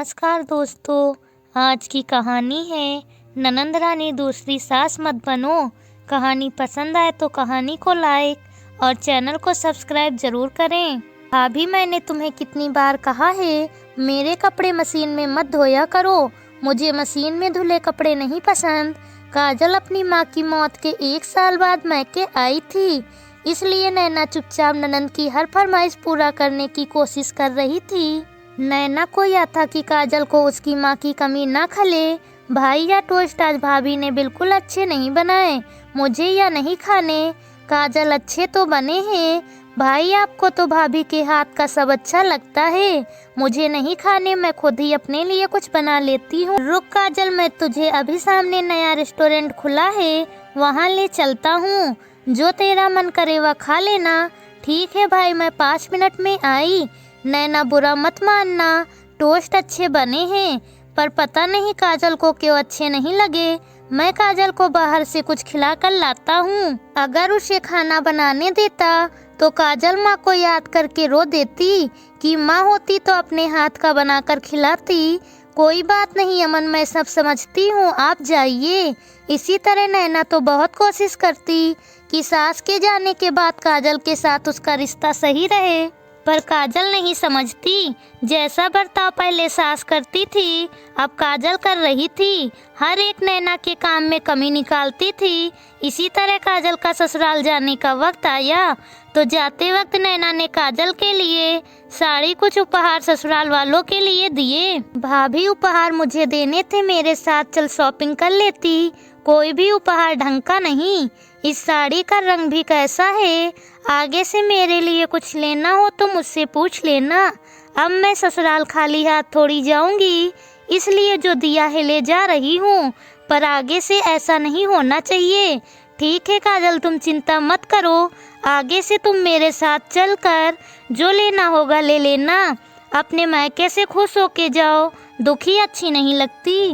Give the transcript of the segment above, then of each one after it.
नमस्कार दोस्तों, आज की कहानी है ननंद रानी दूसरी सास मत बनो। कहानी पसंद आए तो कहानी को लाइक और चैनल को सब्सक्राइब जरूर करें। भाभी, मैंने तुम्हें कितनी बार कहा है मेरे कपड़े मशीन में मत धोया करो, मुझे मशीन में धुले कपड़े नहीं पसंद। काजल अपनी माँ की मौत के 1 साल बाद मैके आई थी, इसलिए नैना चुपचाप ननंद की हर फरमाइश पूरा करने की कोशिश कर रही थी। नैना को यह था कि काजल को उसकी माँ की कमी ना खले। भाई या टोस्ट आज भाभी ने बिल्कुल अच्छे नहीं बनाए, मुझे या नहीं खाने। काजल, अच्छे तो बने हैं भाई, आपको तो भाभी के हाथ का सब अच्छा लगता है, मुझे नहीं खाने, मैं खुद ही अपने लिए कुछ बना लेती हूँ। रुक काजल, मैं तुझे अभी सामने नया रेस्टोरेंट खुला है वहाँ ले चलता हूँ, जो तेरा मन करे वह खा लेना। ठीक है भाई, मैं 5 मिनट में आई। नैना, बुरा मत मानना, टोस्ट अच्छे बने हैं, पर पता नहीं काजल को क्यों अच्छे नहीं लगे। मैं काजल को बाहर से कुछ खिला कर लाता हूँ। अगर उसे खाना बनाने देता तो काजल माँ को याद करके रो देती कि माँ होती तो अपने हाथ का बनाकर खिलाती। कोई बात नहीं अमन, मैं सब समझती हूँ, आप जाइए। इसी तरह नैना तो बहुत कोशिश करती कि सास के जाने के बाद काजल के साथ उसका रिश्ता सही रहे, पर काजल नहीं समझती। जैसा बर्ताव पहले सास करती थी अब काजल कर रही थी, हर एक नैना के काम में कमी निकालती थी। इसी तरह काजल का ससुराल जाने का वक्त आया तो जाते वक्त नैना ने काजल के लिए साड़ी, कुछ उपहार ससुराल वालों के लिए दिए। भाभी, उपहार मुझे देने थे, मेरे साथ चल शॉपिंग कर लेती। कोई भी उपहार ढंग का नहीं, इस साड़ी का रंग भी कैसा है, आगे से मेरे लिए कुछ लेना हो तो मुझसे पूछ लेना। अब मैं ससुराल खाली हाथ थोड़ी जाऊंगी, इसलिए जो दिया है ले जा रही हूँ, पर आगे से ऐसा नहीं होना चाहिए। ठीक है काजल, तुम चिंता मत करो, आगे से तुम मेरे साथ चलकर जो लेना होगा ले लेना। अपने मायके से खुश होके जाओ, दुखी अच्छी नहीं लगती।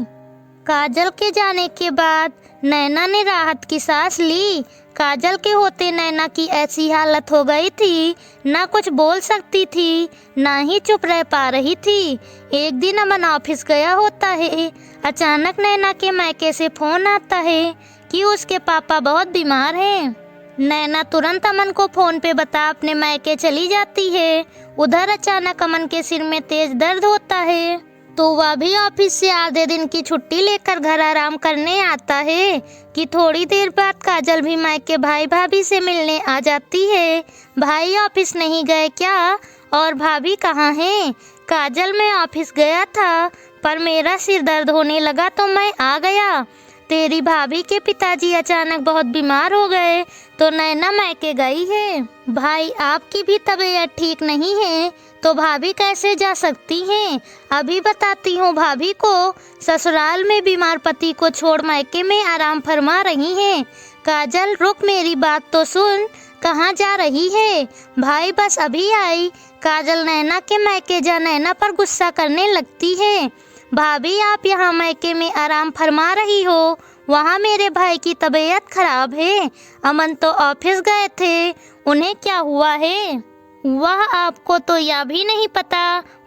काजल के जाने के बाद नैना ने राहत की सांस ली। काजल के होते नैना की ऐसी हालत हो गई थी, ना कुछ बोल सकती थी ना ही चुप रह पा रही थी। एक दिन अमन ऑफिस गया होता है, अचानक नैना के मायके से फोन आता है कि उसके पापा बहुत बीमार हैं। नैना तुरंत अमन को फोन पे बता अपने मायके चली जाती है। उधर अचानक अमन के सिर में तेज दर्द होता है तो वह भी ऑफिस से आधे दिन की छुट्टी लेकर घर आराम करने आता है कि थोड़ी देर बाद काजल भी मायके भाई भाभी से मिलने आ जाती है। भाई ऑफिस नहीं गए क्या, और भाभी कहाँ हैं? काजल, मैं ऑफिस गया था पर मेरा सिर दर्द होने लगा तो मैं आ गया। तेरी भाभी के पिताजी अचानक बहुत बीमार हो गए तो नैना मायके गई है। भाई, आपकी भी तबीयत ठीक नहीं है तो भाभी कैसे जा सकती हैं? अभी बताती हूँ भाभी को, ससुराल में बीमार पति को छोड़ मायके में आराम फरमा रही हैं। काजल, रुक, मेरी बात तो सुन, कहाँ जा रही है? भाई, बस अभी आई। काजल नैना के मायके जा नैना पर गुस्सा करने लगती है। भाभी, आप यहाँ मायके में आराम फरमा रही हो, वहाँ मेरे भाई की तबीयत खराब है। अमन तो ऑफिस गए थे, उन्हें क्या हुआ है वह आपको तो यह भी नहीं पता।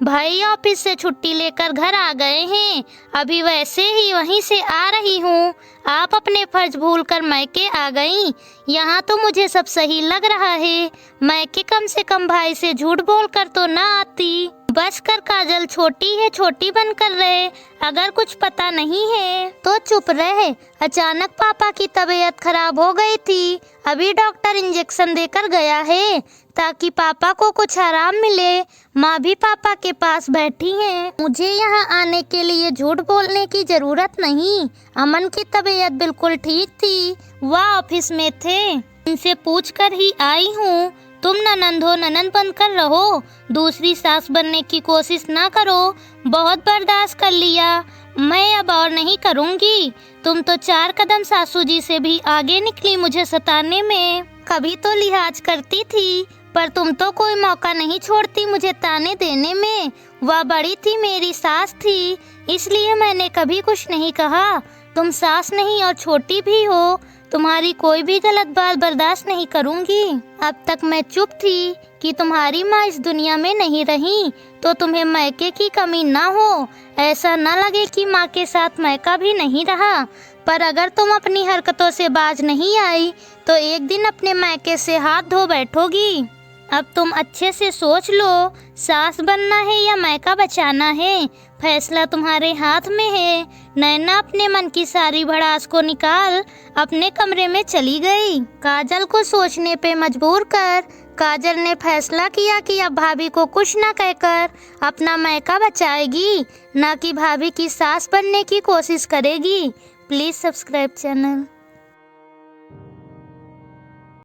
भाई ऑफिस से छुट्टी लेकर घर आ गए हैं, अभी वैसे ही वहीं से आ रही हूँ। आप अपने फर्ज भूलकर मायके आ गई। यहाँ तो मुझे सब सही लग रहा है, मायके कम से कम भाई से झूठ बोलकर तो ना आती। बस कर काजल, छोटी है, छोटी बनकर रहे, अगर कुछ पता नहीं है तो चुप रहे। अचानक पापा की तबीयत खराब हो गई थी, अभी डॉक्टर इंजेक्शन देकर गया है ताकि पापा को कुछ आराम मिले। माँ भी पापा के पास बैठी है, मुझे यहाँ आने के लिए झूठ बोलने की जरूरत नहीं। अमन की तबीयत बिल्कुल ठीक थी, वह ऑफिस में थे, इनसे पूछ कर ही आई हूँ। तुम ननंद हो, ननंद बनकर रहो, दूसरी सास बनने की कोशिश ना करो। बहुत बर्दाश्त कर लिया, मैं अब और नहीं करूँगी। तुम तो 4 कदम सासू जी से भी आगे निकली मुझे सताने में। कभी तो लिहाज करती थी, पर तुम तो कोई मौका नहीं छोड़ती मुझे ताने देने में। वह बड़ी थी, मेरी सास थी, इसलिए मैंने कभी कुछ नहीं कहा। तुम सास नहीं और छोटी भी हो, तुम्हारी कोई भी गलत बात बर्दाश्त नहीं करूँगी। अब तक मैं चुप थी कि तुम्हारी माँ इस दुनिया में नहीं रही तो तुम्हें मैके की कमी ना हो, ऐसा ना लगे कि माँ के साथ मैका भी नहीं रहा। पर अगर तुम अपनी हरकतों से बाज नहीं आई तो एक दिन अपने मैके से हाथ धो बैठोगी। अब तुम अच्छे से सोच लो, सास बनना है या मैका बचाना है, फैसला तुम्हारे हाथ में है। नैना अपने मन की सारी भड़ास को निकाल अपने कमरे में चली गई। काजल को सोचने पे मजबूर कर काजल ने फैसला किया कि अब भाभी को कुछ न कहकर अपना मैका बचाएगी, ना कि भाभी की सास बनने की कोशिश करेगी। Please subscribe channel.